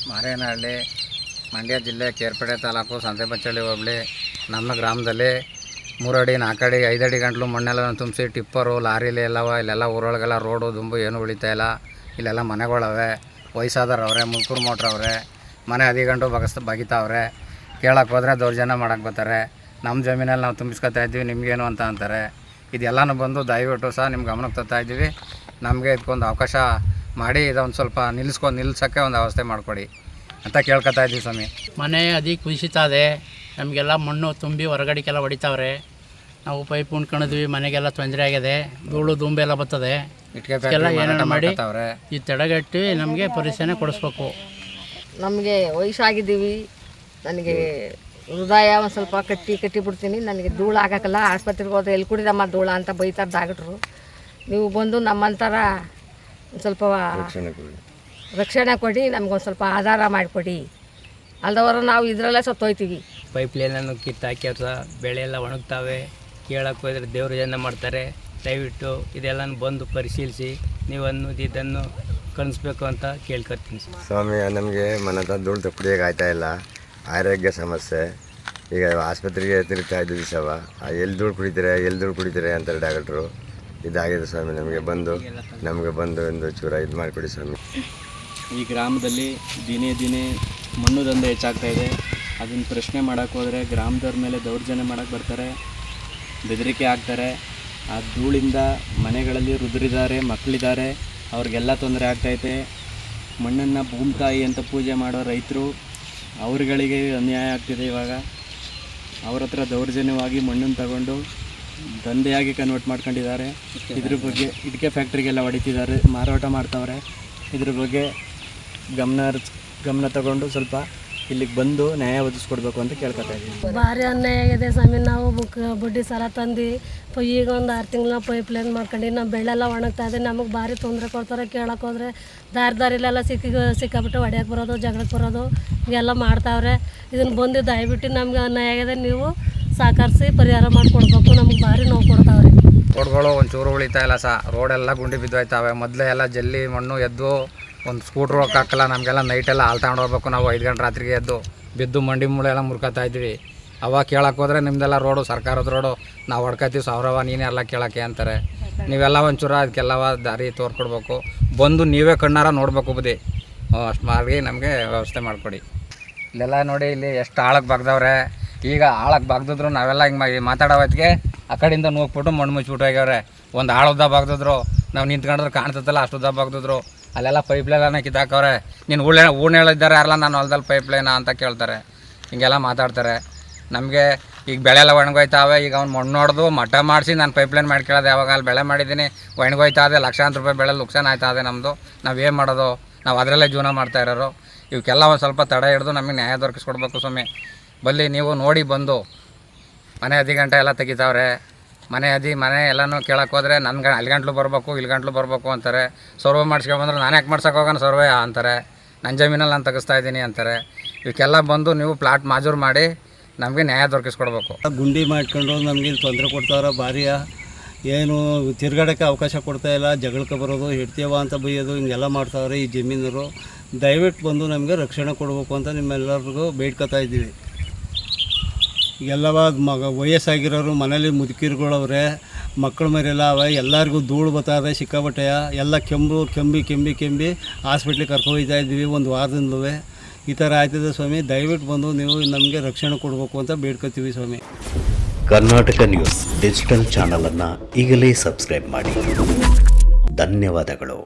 ಮಾರೇನಹಳ್ಳಿ, ಮಂಡ್ಯ ಜಿಲ್ಲೆ, ಕೇರ್ಪೇಟೆ ತಾಲೂಕು, ಸಂತೆಬಚ್ಚಳ್ಳಿ ಹೋಬಳಿ. ನಮ್ಮ ಗ್ರಾಮದಲ್ಲಿ 3 ಅಡಿ 4 ಅಡಿ 5 ಅಡಿ ಗಂಟಲು ಮಣ್ಣೆಲ್ಲ ತುಂಬಿಸಿ ಟಿಪ್ಪರು ಲಾರಿಲಿ ಇಲ್ಲೆಲ್ಲ ಊರೊಳಗೆಲ್ಲ ರೋಡು ದುಂಬು ಏನೂ ಉಳಿತಾಯಿಲ್ಲ. ಇಲ್ಲೆಲ್ಲ ಮನೆಗಳವೆ, ವಯಸ್ಸಾದವ್ರವ್ರೆ, ಮುಲ್ಕೂರು ಮೋಟ್ರವ್ರೆ, ಮನೆ ಅದಿಗಂಟು ಬಗಿತಾವ್ರೆ. ಕೇಳಕ್ಕೆ ಹೋದರೆ ದೌರ್ಜನ್ಯ ಮಾಡೋಕ್ಕೆ ಬರ್ತಾರೆ. ನಮ್ಮ ಜಮೀನಲ್ಲಿ ನಾವು ತುಂಬಿಸ್ಕೊತಾ ಇದ್ದೀವಿ, ನಿಮಗೇನು ಅಂತ ಅಂತಾರೆ. ಇದೆಲ್ಲನೂ ಬಂದು ದಯವಿಟ್ಟು ಸಹ ನಿಮ್ಮ ಗಮನಕ್ಕೆ ತರ್ತಾ ಇದ್ದೀವಿ. ನಮಗೆ ಇದಕ್ಕೊಂದು ಅವಕಾಶ ಮಾಡಿ ಇದೊಂದು ಸ್ವಲ್ಪ ನಿಲ್ಲಿಸೋಕ್ಕೆ ಒಂದು ವ್ಯವಸ್ಥೆ ಮಾಡಿಕೊಡಿ ಅಂತ ಕೇಳ್ಕೊತಾ ಇದ್ದೀವಿ ಸ್ವಾಮಿ. ಮನೆ ಅದಿ ಕುಸಿತಾ ಇದೆ, ನಮಗೆಲ್ಲ ಮಣ್ಣು ತುಂಬಿ ಹೊರಗಡೆಗೆಲ್ಲ ಹೊಡಿತಾವ್ರೆ. ನಾವು ಪೈಪ್ ಉಣ್ಕೊಂಡಿದ್ವಿ, ಮನೆಗೆಲ್ಲ ತೊಂದರೆ ಆಗಿದೆ, ಧೂಳು ದುಂಬೆಲ್ಲ ಬರ್ತದೆ. ಇದಕ್ಕೆಲ್ಲ ಏನೇನು ಮಾಡಿ ಈ ತಡೆಗಟ್ಟಿ ನಮಗೆ ಪರಿಸರ ಕೊಡಿಸ್ಬೇಕು. ನಮಗೆ ವಯಸ್ಸಾಗಿದ್ದೀವಿ, ನನಗೆ ಹೃದಯ ಒಂದು ಸ್ವಲ್ಪ ಕಟ್ಟಿ ಬಿಡ್ತೀನಿ. ನನಗೆ ಧೂಳು ಆಗೋಕ್ಕಲ್ಲ, ಆಸ್ಪತ್ರೆಗೆ ಹೋದ್ರೆ ಎಲ್ಲಿ ಕುಡಿದಮ್ಮ ಧೂಳ ಅಂತ ಬೈತಾರೆ ಡಾಕ್ಟ್ರು. ನೀವು ಬಂದು ನಮ್ಮಂಥರ ಸ್ವಲ್ಪ ರಕ್ಷಣೆ ಕೊಡಿ, ನಮಗೊಂದು ಸ್ವಲ್ಪ ಆಧಾರ ಮಾಡಿಕೊಡಿ. ಅಲ್ದವರು ನಾವು ಇದರಲ್ಲೇ ಸತ್ತೋಯ್ತೀವಿ. ಪೈಪ್ ಲೈನನ್ನು ಕಿತ್ತಾಕಿ ಅಥವಾ ಬೆಳೆ ಎಲ್ಲ ಒಣಗ್ತಾವೆ. ಕೇಳಕ್ಕೆ ಹೋದರೆ ದೇವ್ರ ಜನ ಮಾಡ್ತಾರೆ. ದಯವಿಟ್ಟು ಇದೆಲ್ಲನೂ ಬಂದು ಪರಿಶೀಲಿಸಿ ನೀವು ಇದನ್ನು ಕಳಿಸ್ಬೇಕು ಅಂತ ಕೇಳ್ಕೊತೀನಿ ಸ್ವಾಮಿ. ನಮಗೆ ಮನೆ ಧೂಳು ಕುಡಿಯೋಕೆ ಆಗ್ತಾಯಿಲ್ಲ, ಆರೋಗ್ಯ ಸಮಸ್ಯೆ. ಈಗ ಆಸ್ಪತ್ರೆಗೆ ತಿರುಗ್ತಾ ಇದ್ದೀವಿ ಸವ, ಎಲ್ಲಿ ಧೂಳು ಕುಡಿತೀರೆ ಅಂತಾರೆ ಡಾಕ್ಟ್ರು. ಇದಾಗಿದೆ ಸ್ವಾಮಿ. ನಮಗೆ ಬಂದು ಒಂದು ಚೂರ ಇದು ಮಾಡಿಕೊಡಿ ಸ್ವಾಮಿ. ಈ ಗ್ರಾಮದಲ್ಲಿ ದಿನೇ ಮಣ್ಣು ದಂಧೆ ಹೆಚ್ಚಾಗ್ತಾಯಿದೆ. ಅದನ್ನು ಪ್ರಶ್ನೆ ಮಾಡೋಕ್ಕೆ ಹೋದರೆ ಗ್ರಾಮದವ್ರ ಮೇಲೆ ದೌರ್ಜನ್ಯ ಮಾಡೋಕ್ಕೆ ಬರ್ತಾರೆ, ಬೆದರಿಕೆ ಹಾಕ್ತಾರೆ. ಆ ಧೂಳಿಂದ ಮನೆಗಳಲ್ಲಿ ವೃದ್ಧರಿದ್ದಾರೆ, ಮಕ್ಕಳಿದ್ದಾರೆ, ಅವ್ರಿಗೆಲ್ಲ ತೊಂದರೆ ಆಗ್ತೈತೆ. ಮಣ್ಣನ್ನು ಭೂಮಿತಾಯಿ ಅಂತ ಪೂಜೆ ಮಾಡೋ ರೈತರು, ಅವ್ರುಗಳಿಗೆ ಅನ್ಯಾಯ ಆಗ್ತಿದೆ. ಇವಾಗ ಅವ್ರ ಹತ್ರ ದೌರ್ಜನ್ಯವಾಗಿ ಮಣ್ಣನ್ನು ತಗೊಂಡು ದಂಧೆಯಾಗಿ ಕನ್ವರ್ಟ್ ಮಾಡ್ಕೊಂಡಿದ್ದಾರೆ. ಇದ್ರ ಬಗ್ಗೆ ಇಟ್ಕೆ ಫ್ಯಾಕ್ಟ್ರಿಗೆಲ್ಲ ಹೊಡಿತಿದ್ದಾರೆ, ಮಾರಾಟ ಮಾಡ್ತಾವ್ರೆ. ಇದ್ರ ಬಗ್ಗೆ ಗಮನ ತಗೊಂಡು ಸ್ವಲ್ಪ ಇಲ್ಲಿಗೆ ಬಂದು ನ್ಯಾಯ ಒದಗಿಸ್ಕೊಡ್ಬೇಕು ಅಂತ ಕೇಳ್ಕೊತಾ ಇದ್ದೀವಿ. ಭಾರಿ ಅನ್ಯಾಯ ಆಗಿದೆ ಸ್ವಾಮಿ. ನಾವು ಬಡ್ಡಿ ಸಾಲ ತಂದು ಈಗ ಒಂದು 6 ತಿಂಗಳ ಪೈಪ್ ಲೈನ್ ಮಾಡ್ಕೊಂಡು ನಮ್ಮ ಬೆಳೆಲ್ಲ ಒಣಗ್ತಾ ಇದೆ. ನಮಗೆ ಭಾರಿ ತೊಂದರೆ ಕೊಡ್ತಾರೆ. ಕೇಳಕ್ಕೆ ಹೋದರೆ ದಾರಿಲೆಲ್ಲ ಸಿಕ್ಕಾಬಿಟ್ಟು ಹೊಡ್ಯಕ್ಕೆ ಬರೋದು, ಜಗಳಕ್ಕೆ ಬರೋದು ಎಲ್ಲ ಮಾಡ್ತಾವ್ರೆ. ಇದನ್ನು ಬಂದು ದಯವಿಟ್ಟು ನಮ್ಗೆ ಅನ್ಯಾಯ ಆಗಿದೆ, ನೀವು ಸಹಕರಿಸಿ ಪರಿಹಾರ ಮಾಡಿಕೊಡ್ಬೇಕು. ನಮಗೆ ಭಾರಿ ನೋವು ಕೊಡ್ತಾವ್ರೆ. ರೋಡ್ಗಳು ಒಂಚೂರು ಉಳಿತಾ ಇಲ್ಲ ರೋಡೆಲ್ಲ ಗುಂಡಿ ಬಿದ್ದೋಯ್ತಾವೆ. ಮೊದಲೇ ಎಲ್ಲ ಜಲ್ಲಿ ಮಣ್ಣು ಎದ್ದು ಒಂದು ಸ್ಕೂಟ್ರ್ ಹೋಗಕ್ಕಾಗಲ್ಲ. ನಮಗೆಲ್ಲ ನೈಟೆಲ್ಲ ಹಾಲು ತಗೊಂಡು ಹೋಗ್ಬೇಕು. ನಾವು 5 ಗಂಟೆ ರಾತ್ರಿಗೆ ಎದ್ದು ಬಿದ್ದು ಮಂಡಿ ಮೂಳೆ ಎಲ್ಲ ಮುರ್ಕೊತಾ ಇದ್ವಿ. ಅವಾಗ ಕೇಳಕ್ಕೆ ಹೋದರೆ ನಿಮ್ಮದೆಲ್ಲ ರೋಡು ಸರ್ಕಾರದ ರೋಡು, ನಾವು ಹೊಡ್ಕೊತೀವಿ, ಸಾವಿರವ ನೀನೇ ಎಲ್ಲ ಕೇಳೋಕ್ಕೆ ಅಂತಾರೆ. ನೀವೆಲ್ಲ ಒಂಚೂರು ಅದಕ್ಕೆಲ್ಲವ ದಾರಿ ತೋರ್ಕೊಡ್ಬೇಕು. ಬಂದು ನೀವೇ ಕಣ್ಣಾರ ನೋಡಬೇಕು ಬುದ್ಧಿ. ಅಷ್ಟು ಮಾಡಿ ನಮಗೆ ವ್ಯವಸ್ಥೆ ಮಾಡಿಕೊಡಿ. ಇಲ್ಲೆಲ್ಲ ನೋಡಿ, ಇಲ್ಲಿ ಎಷ್ಟು ಆಳಕ್ಕೆ ಬಾಗ್ದವ್ರೆ. ಈಗ ಆಳಕ್ಕೆ ಬಾಗ್ದಿದ್ರು ನಾವೆಲ್ಲ ಹಿಂಗೆ ಮಾತಾಡೋ ಹೊತ್ತಿಗೆ ಆ ಕಡೆಯಿಂದ ನೋಗ್ಬಿಟ್ಟು ಮಣ್ಣು ಮುಚ್ಚಿಬಿಟ್ಟು ಹೋಗ್ಯವ್ರೆ. ಒಂದು ಆಳುದ್ದ ಬಾಗ್ದಿದ್ರು, ನಾವು ನಿಂತ್ಕೊಂಡ್ರೆ ಕಾಣ್ತತ್ತಲ್ಲ ಅಷ್ಟು ಉದ್ದ ಬಾಗ್ದಿದ್ರು. ಅಲ್ಲೆಲ್ಲ ಪೈಪ್ ಲೈನ ಕಿತ್ತಾಕವ್ರೆ. ನೀನು ಊಣ ಹೇಳಿದ್ದಾರೆ ಯಾರಲ್ಲ ನಾನು ಹೊಲದಲ್ಲಿ ಪೈಪ್ ಲೈನ ಅಂತ ಕೇಳ್ತಾರೆ. ಹಿಂಗೆಲ್ಲ ಮಾತಾಡ್ತಾರೆ. ನಮಗೆ ಈಗ ಬೆಳೆ ಎಲ್ಲ ಒಣಗೋಯ್ತಾವೆ. ಈಗ ಅವ್ನು ಮಣ್ಣು ಹೊಡೆದು ಮಟ್ಟ ಮಾಡಿಸಿ ನಾನು ಪೈಪ್ ಲೈನ್ ಮಾಡ್ಕೊಳ್ಳೋದು. ಯಾವಾಗ ಅಲ್ಲಿ ಬೆಳೆ ಮಾಡಿದ್ದೀನಿ, ಒಣಗೋಯ್ತಾ ಇದೆ, ಲಕ್ಷಾಂತರ ರೂಪಾಯಿ ಬೆಳೆ ನುಕ್ಸಾನ ಆಯ್ತಾ ಇದೆ ನಮ್ಮದು. ನಾವೇನು ಮಾಡೋದು? ನಾವು ಅದರಲ್ಲೇ ಜೀವನ ಮಾಡ್ತಾ ಇರೋರು. ಇವಕ್ಕೆಲ್ಲ ಒಂದು ಸ್ವಲ್ಪ ತಡೆ ಹಿಡಿದು ನಮಗೆ ನ್ಯಾಯ ದೊರಕಿಸ್ಕೊಡ್ಬೇಕು ಸ್ವಾಮಿ. ಬಲ್ಲಿ ನೀವು ನೋಡಿ ಬಂದು ಮನೆ 10 ಗಂಟೆ ಎಲ್ಲ ತೆಗಿತಾವ್ರೆ. ಮನೆ ಎಲ್ಲನೂ ಕೇಳಕ್ಕೆ ಹೋದರೆ ನನಗೆ ಅಲ್ಲಿ ಗಂಟ್ಲು ಬರಬೇಕು ಅಂತಾರೆ. ಸರ್ವೆ ಮಾಡಿಸ್ಕೊಂಡ್ಬಂದ್ರೆ ನಾನು ಯಾಕೆ ಮಾಡ್ಸೋಕೆ ಹೋಗೋಣ ಸರ್ವೆ ಅಂತಾರೆ. ನನ್ನ ಜಮೀನಲ್ಲಿ ನಾನು ತೆಗಿಸ್ತಾ ಇದ್ದೀನಿ ಅಂತಾರೆ. ಇವಕ್ಕೆಲ್ಲ ಬಂದು ನೀವು ಪ್ಲಾಟ್ ಮಾಜೂರು ಮಾಡಿ ನಮಗೆ ನ್ಯಾಯ ದೊರಕಿಸ್ಕೊಡ್ಬೇಕು. ಗುಂಡಿ ಮಾಡ್ಕೊಂಡು ನಮಗೆ ತೊಂದರೆ ಕೊಡ್ತಾವ್ರೆ. ಭಾರಿಯ ಏನು ತಿರ್ಗಾಡೋಕ್ಕೆ ಅವಕಾಶ ಕೊಡ್ತಾಯಿಲ್ಲ. ಜಗಳಕ್ಕೆ ಬರೋದು, ಹಿಡ್ತೀವ ಅಂತ ಬೈಯೋದು, ಹಿಂಗೆಲ್ಲ ಮಾಡ್ತಾವ್ರೆ ಈ ಜಮೀನರು. ದಯವಿಟ್ಟು ಬಂದು ನಮಗೆ ರಕ್ಷಣೆ ಕೊಡಬೇಕು ಅಂತ ನಿಮ್ಮೆಲ್ಲರಿಗೂ ಬೇಡ್ಕೊತಾ ಇದ್ದೀವಿ. ಎಲ್ಲವ ವಯಸ್ಸಾಗಿರೋರು ಮನೇಲಿ ಮುದುಕಿರುಗಳವ್ರೆ, ಮಕ್ಕಳ ಮೇಲೆಲ್ಲ ಅವೆ. ಎಲ್ಲರಿಗೂ ಧೂಳು ಬರ್ತಾವೆ ಸಿಕ್ಕಾಬಟ್ಟೆಯ. ಎಲ್ಲ ಕೆಂಬಿ ಹಾಸ್ಪಿಟ್ಲಿಗೆ ಕರ್ಕೊಯ್ತಾ ಇದ್ದೀವಿ ಒಂದು ವಾರದಿಂದಲೂ. ಈ ಥರ ಆಯ್ತದೆ ಸ್ವಾಮಿ. ದಯವಿಟ್ಟು ಬಂದು ನೀವು ನಮಗೆ ರಕ್ಷಣೆ ಕೊಡಬೇಕು ಅಂತ ಬೇಡ್ಕೊತೀವಿ ಸ್ವಾಮಿ. ಕರ್ನಾಟಕ ನ್ಯೂಸ್ ಡಿಜಿಟಲ್ ಚಾನಲನ್ನು ಈಗಲೇ ಸಬ್ಸ್ಕ್ರೈಬ್ ಮಾಡಿ. ಧನ್ಯವಾದಗಳು.